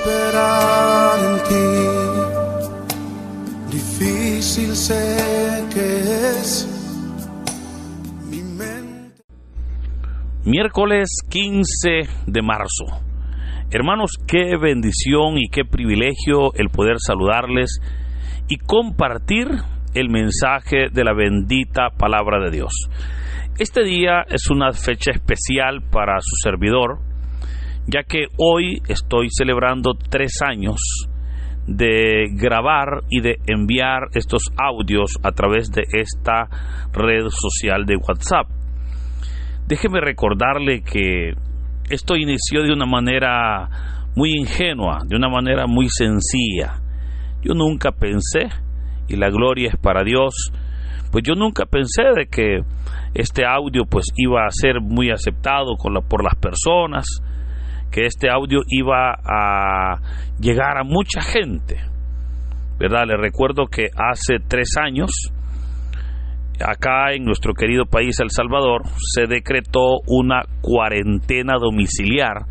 esperar en ti, difícil sé que es mi mente. Miércoles 15 de marzo. Hermanos, qué bendición y qué privilegio el poder saludarles y compartir el mensaje de la bendita palabra de Dios. Este día es una fecha especial para su servidor, ya que hoy estoy celebrando 3 años de grabar y de enviar estos audios a través de esta red social de WhatsApp. Déjeme recordarle que esto inició de una manera muy ingenua, de una manera muy sencilla. Yo nunca pensé, y la gloria es para Dios, pues yo nunca pensé de que este audio pues iba a ser muy aceptado por las personas, que este audio iba a llegar a mucha gente, ¿verdad? Les recuerdo que hace 3 años, acá en nuestro querido país El Salvador, se decretó una cuarentena domiciliar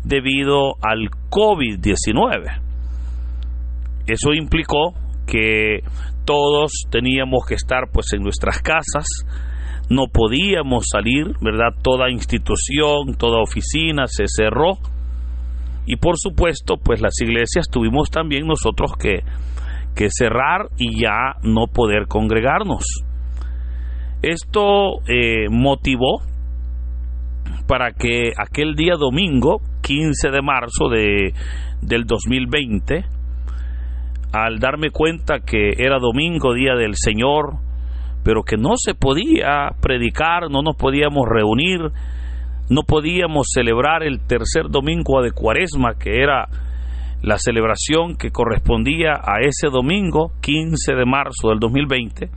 debido al COVID-19. Eso implicó que todos teníamos que estar pues en nuestras casas, no podíamos salir, ¿verdad? Toda institución, toda oficina se cerró y por supuesto pues las iglesias tuvimos también nosotros que cerrar y ya no poder congregarnos. Esto motivó para que aquel día domingo 15 de marzo del 2020, al darme cuenta que era domingo, día del Señor, pero que no se podía predicar, no nos podíamos reunir, no podíamos celebrar el tercer domingo de Cuaresma, que era la celebración que correspondía a ese domingo, 15 de marzo del 2020,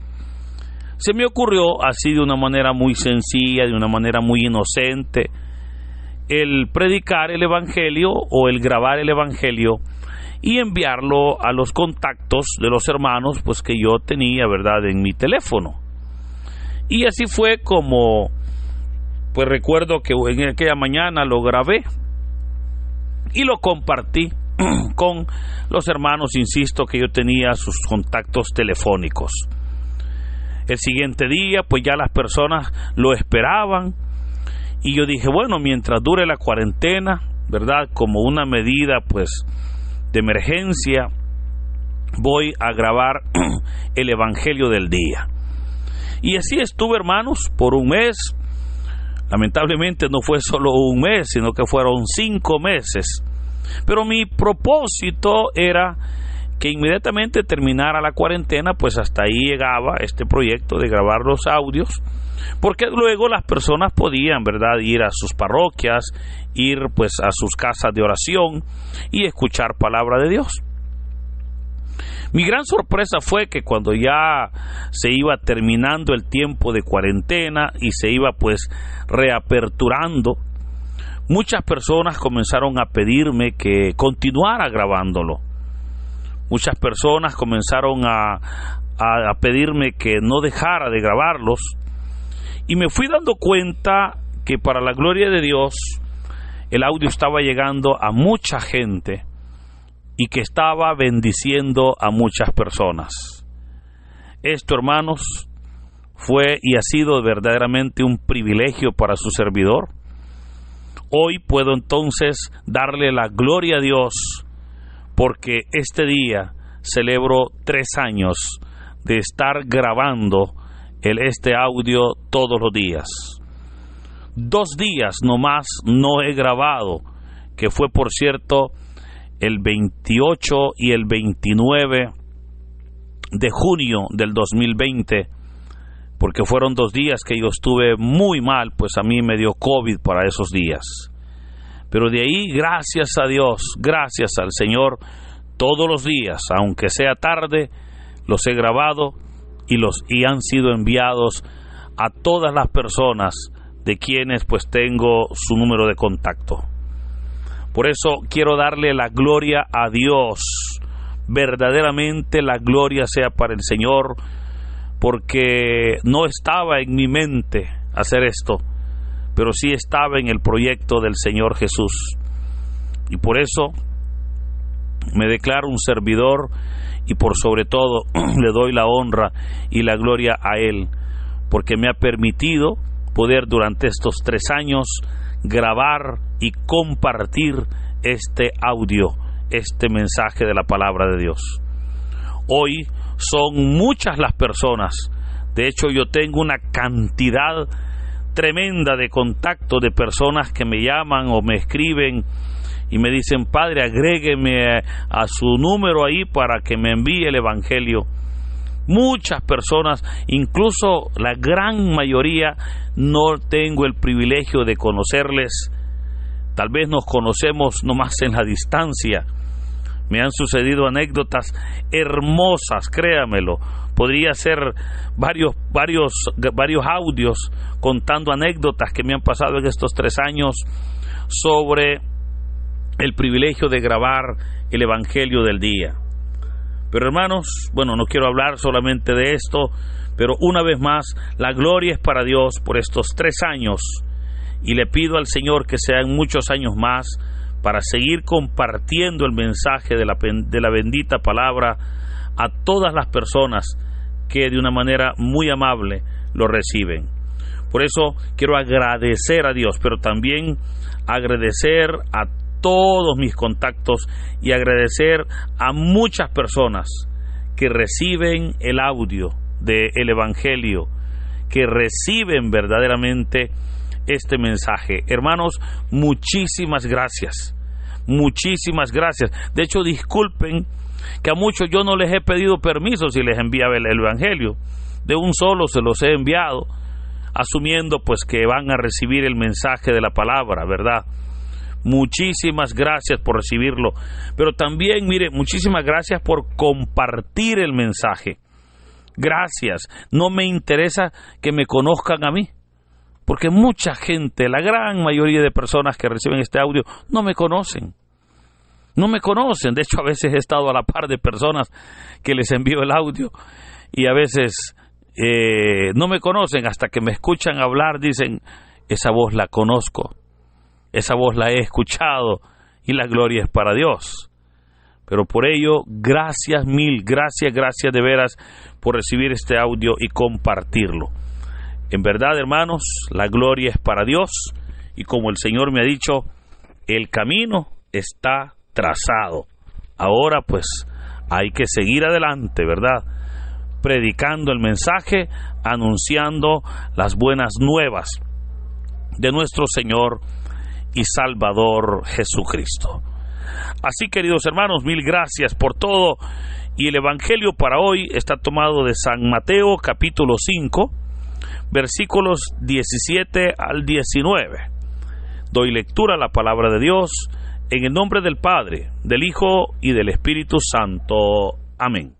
se me ocurrió así de una manera muy sencilla, de una manera muy inocente, el predicar el Evangelio o el grabar el Evangelio y enviarlo a los contactos de los hermanos pues que yo tenía, ¿verdad?, en mi teléfono. Y así fue como pues recuerdo que en aquella mañana lo grabé y lo compartí con los hermanos, insisto, que yo tenía sus contactos telefónicos. El siguiente día pues ya las personas lo esperaban y yo dije, bueno, mientras dure la cuarentena, ¿verdad?, como una medida pues de emergencia, voy a grabar el Evangelio del día. Y así estuve, hermanos, por un mes. Lamentablemente no fue solo un mes, sino que fueron 5 meses. Pero mi propósito era que inmediatamente terminara la cuarentena, pues hasta ahí llegaba este proyecto de grabar los audios, porque luego las personas podían, ¿verdad?, ir a sus parroquias, ir pues a sus casas de oración y escuchar palabra de Dios. Mi gran sorpresa fue que cuando ya se iba terminando el tiempo de cuarentena y se iba pues reaperturando, muchas personas comenzaron a pedirme que continuara grabándolo. Muchas personas comenzaron a pedirme que no dejara de grabarlos. Y me fui dando cuenta que para la gloria de Dios el audio estaba llegando a mucha gente y que estaba bendiciendo a muchas personas. Esto, hermanos, fue y ha sido verdaderamente un privilegio para su servidor. Hoy puedo entonces darle la gloria a Dios porque este día celebro 3 años de estar grabando este audio todos los días. 2 días nomás no he grabado, que fue por cierto el 28 y el 29 de junio del 2020, porque fueron 2 días que yo estuve muy mal, pues a mí me dio COVID para esos días. Pero de ahí, gracias a Dios, gracias al Señor, todos los días, aunque sea tarde, los he grabado y han sido enviados a todas las personas de quienes pues tengo su número de contacto. Por eso quiero darle la gloria a Dios. Verdaderamente la gloria sea para el Señor, porque no estaba en mi mente hacer esto, pero sí estaba en el proyecto del Señor Jesús. Y por eso me declaro un servidor y por sobre todo le doy la honra y la gloria a Él, porque me ha permitido poder durante estos 3 años grabar y compartir este audio, este mensaje de la palabra de Dios. Hoy son muchas las personas, de hecho yo tengo una cantidad tremenda de contactos de personas que me llaman o me escriben y me dicen: Padre, agrégueme a su número ahí para que me envíe el Evangelio. Muchas personas, incluso la gran mayoría, no tengo el privilegio de conocerles. Tal vez nos conocemos nomás en la distancia. Me han sucedido anécdotas hermosas, créamelo. Podría ser varios audios contando anécdotas que me han pasado en estos 3 años sobre el privilegio de grabar el Evangelio del día. Pero hermanos, bueno, no quiero hablar solamente de esto, pero una vez más, la gloria es para Dios por estos 3 años, y le pido al Señor que sean muchos años más para seguir compartiendo el mensaje de la bendita palabra a todas las personas que de una manera muy amable lo reciben. Por eso quiero agradecer a Dios, pero también agradecer a todos mis contactos y agradecer a muchas personas que reciben el audio del Evangelio, que reciben verdaderamente este mensaje. Hermanos, muchísimas gracias. Muchísimas gracias. De hecho, disculpen que a muchos yo no les he pedido permiso si les enviaba el Evangelio. De un solo se los he enviado, asumiendo pues que van a recibir el mensaje de la palabra, ¿verdad? Muchísimas gracias por recibirlo. Pero también, mire, muchísimas gracias por compartir el mensaje. Gracias. No me interesa que me conozcan a mí, porque mucha gente, la gran mayoría de personas que reciben este audio, no me conocen. No me conocen. De hecho, a veces he estado a la par de personas que les envío el audio y a veces no me conocen, hasta que me escuchan hablar dicen: esa voz la conozco, esa voz la he escuchado, y la gloria es para Dios. Pero por ello, gracias mil, gracias de veras por recibir este audio y compartirlo. En verdad, hermanos, la gloria es para Dios, y como el Señor me ha dicho, el camino está trazado. Ahora pues hay que seguir adelante, ¿verdad? Predicando el mensaje, anunciando las buenas nuevas de nuestro Señor y Salvador Jesucristo. Así, queridos hermanos, mil gracias por todo. Y el Evangelio para hoy está tomado de San Mateo, capítulo 5, versículos 17 al 19. Doy lectura a la palabra de Dios en el nombre del Padre, del Hijo y del Espíritu Santo. Amén.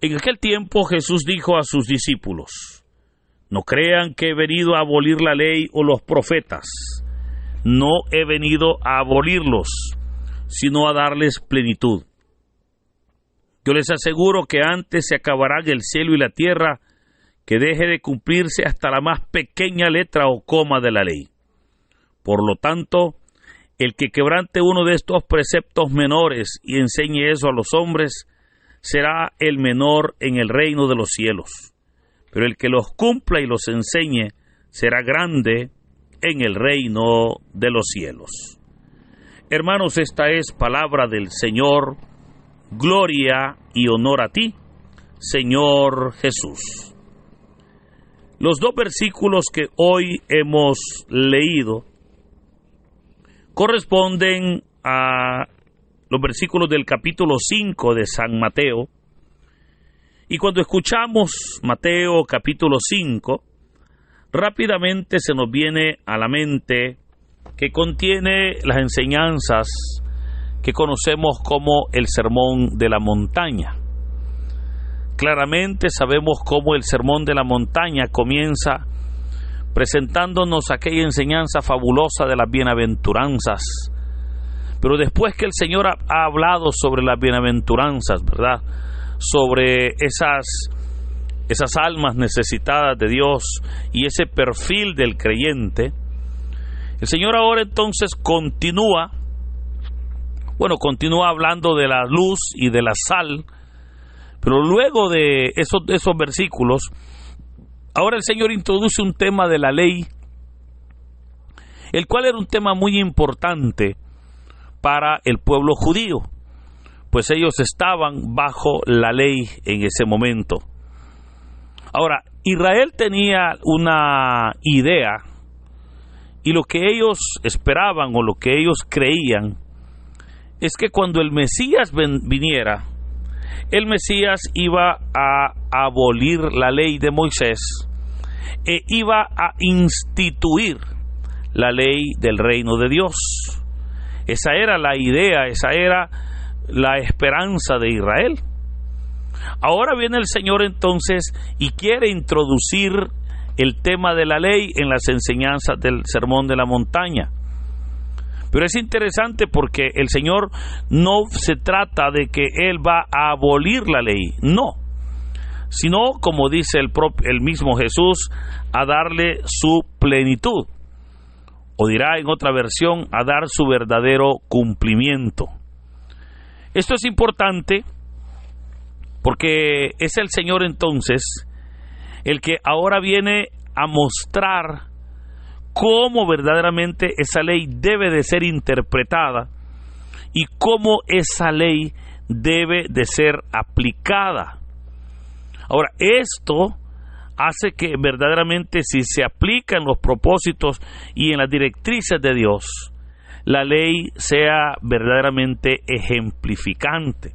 En aquel tiempo Jesús dijo a sus discípulos: no crean que he venido a abolir la ley o los profetas. No he venido a abolirlos, sino a darles plenitud. Yo les aseguro que antes se acabarán el cielo y la tierra que deje de cumplirse hasta la más pequeña letra o coma de la ley. Por lo tanto, el que quebrante uno de estos preceptos menores y enseñe eso a los hombres, será el menor en el reino de los cielos. Pero el que los cumpla y los enseñe, será grande en el reino de los cielos. Hermanos, esta es palabra del Señor. Gloria y honor a ti, Señor Jesús. Los 2 versículos que hoy hemos leído corresponden a los versículos del capítulo 5 de San Mateo. Y cuando escuchamos Mateo capítulo 5, rápidamente se nos viene a la mente que contiene las enseñanzas que conocemos como el Sermón de la Montaña. Claramente sabemos cómo el Sermón de la Montaña comienza presentándonos aquella enseñanza fabulosa de las bienaventuranzas. Pero después que el Señor ha hablado sobre las bienaventuranzas, ¿verdad?, sobre esas almas necesitadas de Dios y ese perfil del creyente, el Señor ahora entonces continúa Bueno, continúa hablando de la luz y de la sal, pero luego de esos versículos, ahora el Señor introduce un tema de la ley, el cual era un tema muy importante para el pueblo judío, pues ellos estaban bajo la ley en ese momento. Ahora, Israel tenía una idea, y lo que ellos esperaban o lo que ellos creían es que cuando el Mesías viniera, el Mesías iba a abolir la ley de Moisés e iba a instituir la ley del reino de Dios. Esa era la idea, esa era la esperanza de Israel. Ahora viene el Señor entonces y quiere introducir el tema de la ley en las enseñanzas del Sermón de la Montaña. Pero es interesante porque el Señor no se trata de que Él va a abolir la ley, no, sino, como dice el mismo Jesús, a darle su plenitud, o dirá en otra versión, a dar su verdadero cumplimiento. Esto es importante porque es el Señor entonces el que ahora viene a mostrar cómo verdaderamente esa ley debe de ser interpretada y cómo esa ley debe de ser aplicada. Ahora, esto hace que verdaderamente, si se aplica en los propósitos y en las directrices de Dios, la ley sea verdaderamente ejemplificante,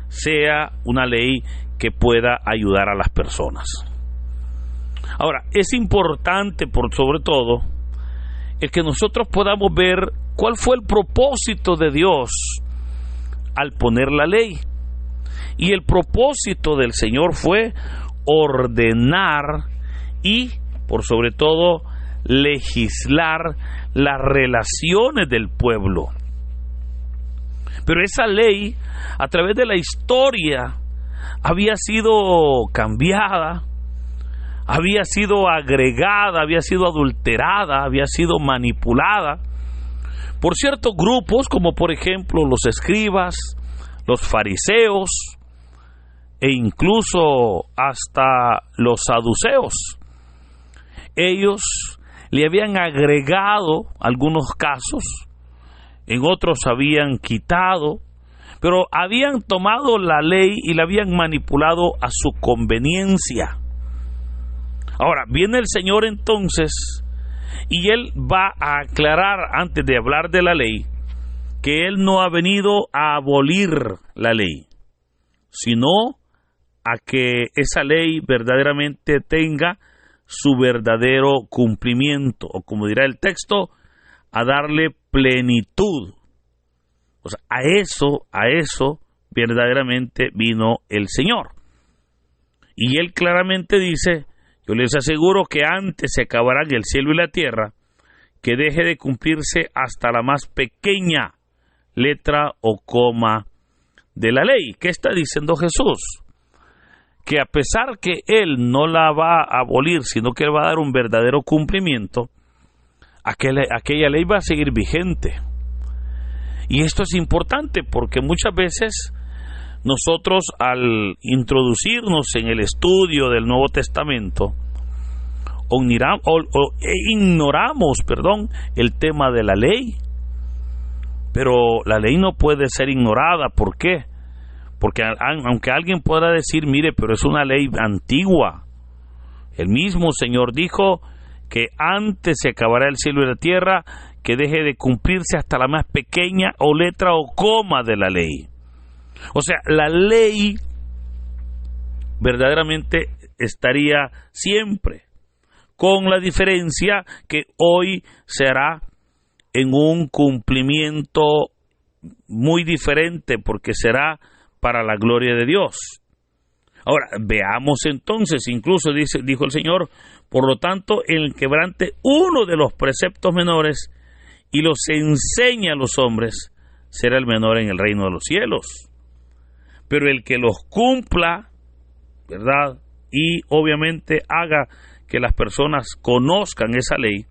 sea una ley que pueda ayudar a las personas. Ahora, es importante, sobre todo, el que nosotros podamos ver cuál fue el propósito de Dios al poner la ley. Y el propósito del Señor fue ordenar y, por sobre todo, legislar las relaciones del pueblo. Pero esa ley, a través de la historia, había sido cambiada, había sido agregada, había sido adulterada, había sido manipulada por ciertos grupos, como por ejemplo los escribas, los fariseos e incluso hasta los saduceos. Ellos le habían agregado algunos casos, en otros habían quitado, pero habían tomado la ley y la habían manipulado a su conveniencia. Ahora, viene el Señor entonces y Él va a aclarar, antes de hablar de la ley, que Él no ha venido a abolir la ley, sino a que esa ley verdaderamente tenga su verdadero cumplimiento, o como dirá el texto, a darle plenitud. O sea, a eso verdaderamente vino el Señor. Y Él claramente dice: yo les aseguro que antes se acabarán el cielo y la tierra, que deje de cumplirse hasta la más pequeña letra o coma de la ley. ¿Qué está diciendo Jesús? Que a pesar que Él no la va a abolir, sino que Él va a dar un verdadero cumplimiento, aquella ley va a seguir vigente. Y esto es importante porque muchas veces nosotros, al introducirnos en el estudio del Nuevo Testamento, ignoramos el tema de la ley. Pero la ley no puede ser ignorada. ¿Por qué? Porque aunque alguien pueda decir: mire, pero es una ley antigua, el mismo Señor dijo que antes se acabará el cielo y la tierra, que deje de cumplirse hasta la más pequeña o letra o coma de la ley. O sea, la ley verdaderamente estaría siempre, con la diferencia que hoy será en un cumplimiento muy diferente, porque será para la gloria de Dios. Ahora, veamos entonces, incluso dijo el Señor: por lo tanto, el quebrante uno de los preceptos menores y los enseña a los hombres, será el menor en el reino de los cielos. Pero el que los cumpla, ¿verdad?, y obviamente haga que las personas conozcan esa ley,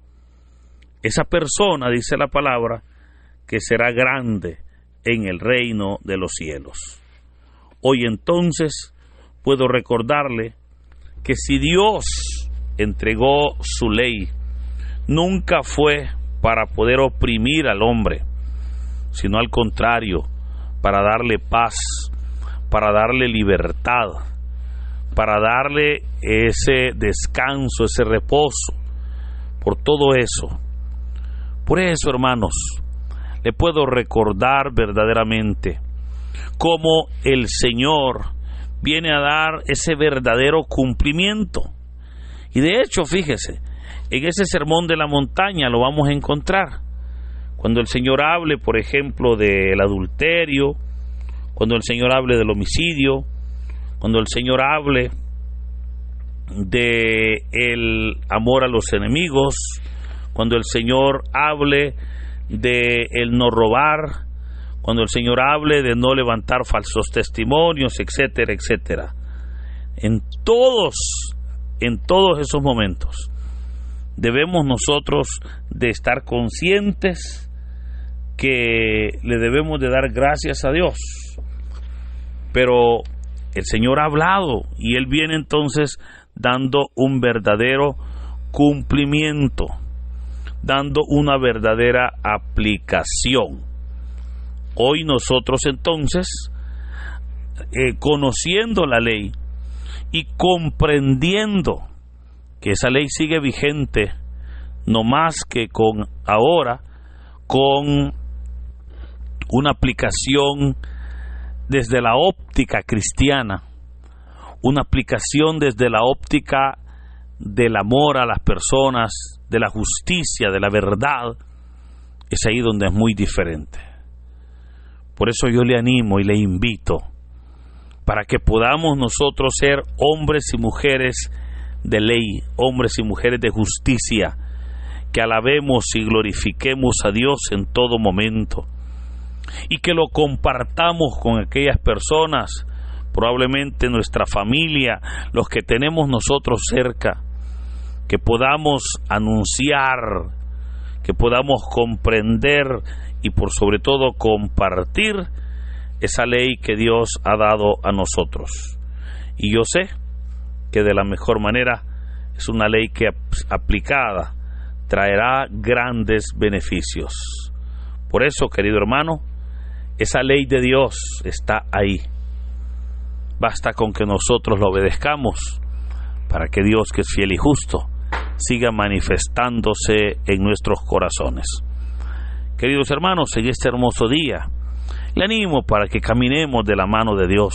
esa persona, dice la palabra, que será grande en el reino de los cielos. Hoy entonces puedo recordarle que si Dios entregó su ley, nunca fue para poder oprimir al hombre, sino al contrario, para darle paz, para darle libertad, para darle ese descanso, ese reposo, por todo eso. Por eso, hermanos, le puedo recordar verdaderamente cómo el Señor viene a dar ese verdadero cumplimiento. Y de hecho, fíjese, en ese sermón de la montaña lo vamos a encontrar. Cuando el Señor hable, por ejemplo, del adulterio, cuando el Señor hable del homicidio, cuando el Señor hable de el amor a los enemigos, cuando el Señor hable de el no robar, cuando el Señor hable de no levantar falsos testimonios, etcétera, etcétera. En todos esos momentos debemos nosotros de estar conscientes que le debemos de dar gracias a Dios. Pero el Señor ha hablado y Él viene entonces dando un verdadero cumplimiento, dando una verdadera aplicación. Hoy nosotros entonces, conociendo la ley y comprendiendo que esa ley sigue vigente, no más que con una aplicación desde la óptica cristiana, una aplicación desde la óptica del amor a las personas, de la justicia, de la verdad, es ahí donde es muy diferente. Por eso yo le animo y le invito para que podamos nosotros ser hombres y mujeres de ley, hombres y mujeres de justicia, que alabemos y glorifiquemos a Dios en todo momento y que lo compartamos con aquellas personas, probablemente nuestra familia, los que tenemos nosotros cerca, que podamos anunciar, que podamos comprender y por sobre todo compartir esa ley que Dios ha dado a nosotros. Y yo sé que de la mejor manera es una ley que aplicada traerá grandes beneficios. Por eso, querido hermano, esa ley de Dios está ahí. Basta con que nosotros lo obedezcamos para que Dios, que es fiel y justo, siga manifestándose en nuestros corazones. Queridos hermanos, en este hermoso día, le animo para que caminemos de la mano de Dios.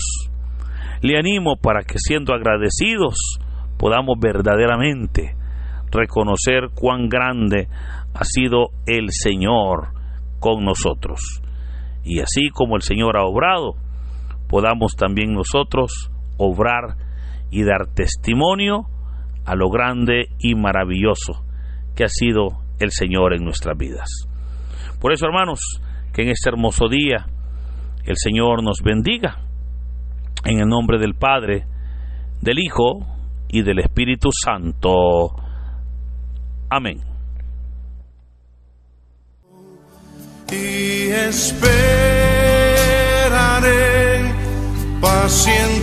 Le animo para que, siendo agradecidos, podamos verdaderamente reconocer cuán grande ha sido el Señor con nosotros. Y así como el Señor ha obrado, podamos también nosotros obrar y dar testimonio a lo grande y maravilloso que ha sido el Señor en nuestras vidas. Por eso, hermanos, que en este hermoso día el Señor nos bendiga. En el nombre del Padre, del Hijo y del Espíritu Santo. Amén. Y esperaré pacientemente